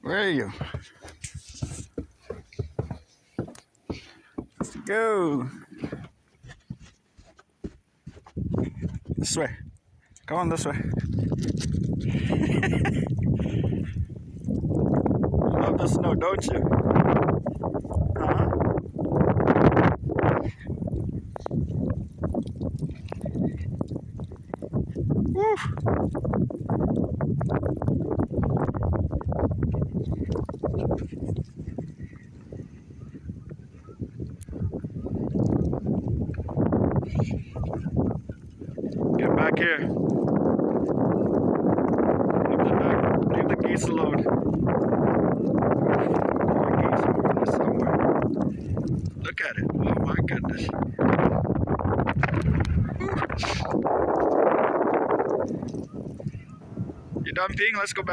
Where are you? Let's go. This way. Come on this way. You love the snow, don't you? Huh? Woo. Get back here. Leave the geese alone. The geese over there somewhere. Look at it. Oh my goodness. You done peeing? Let's go back.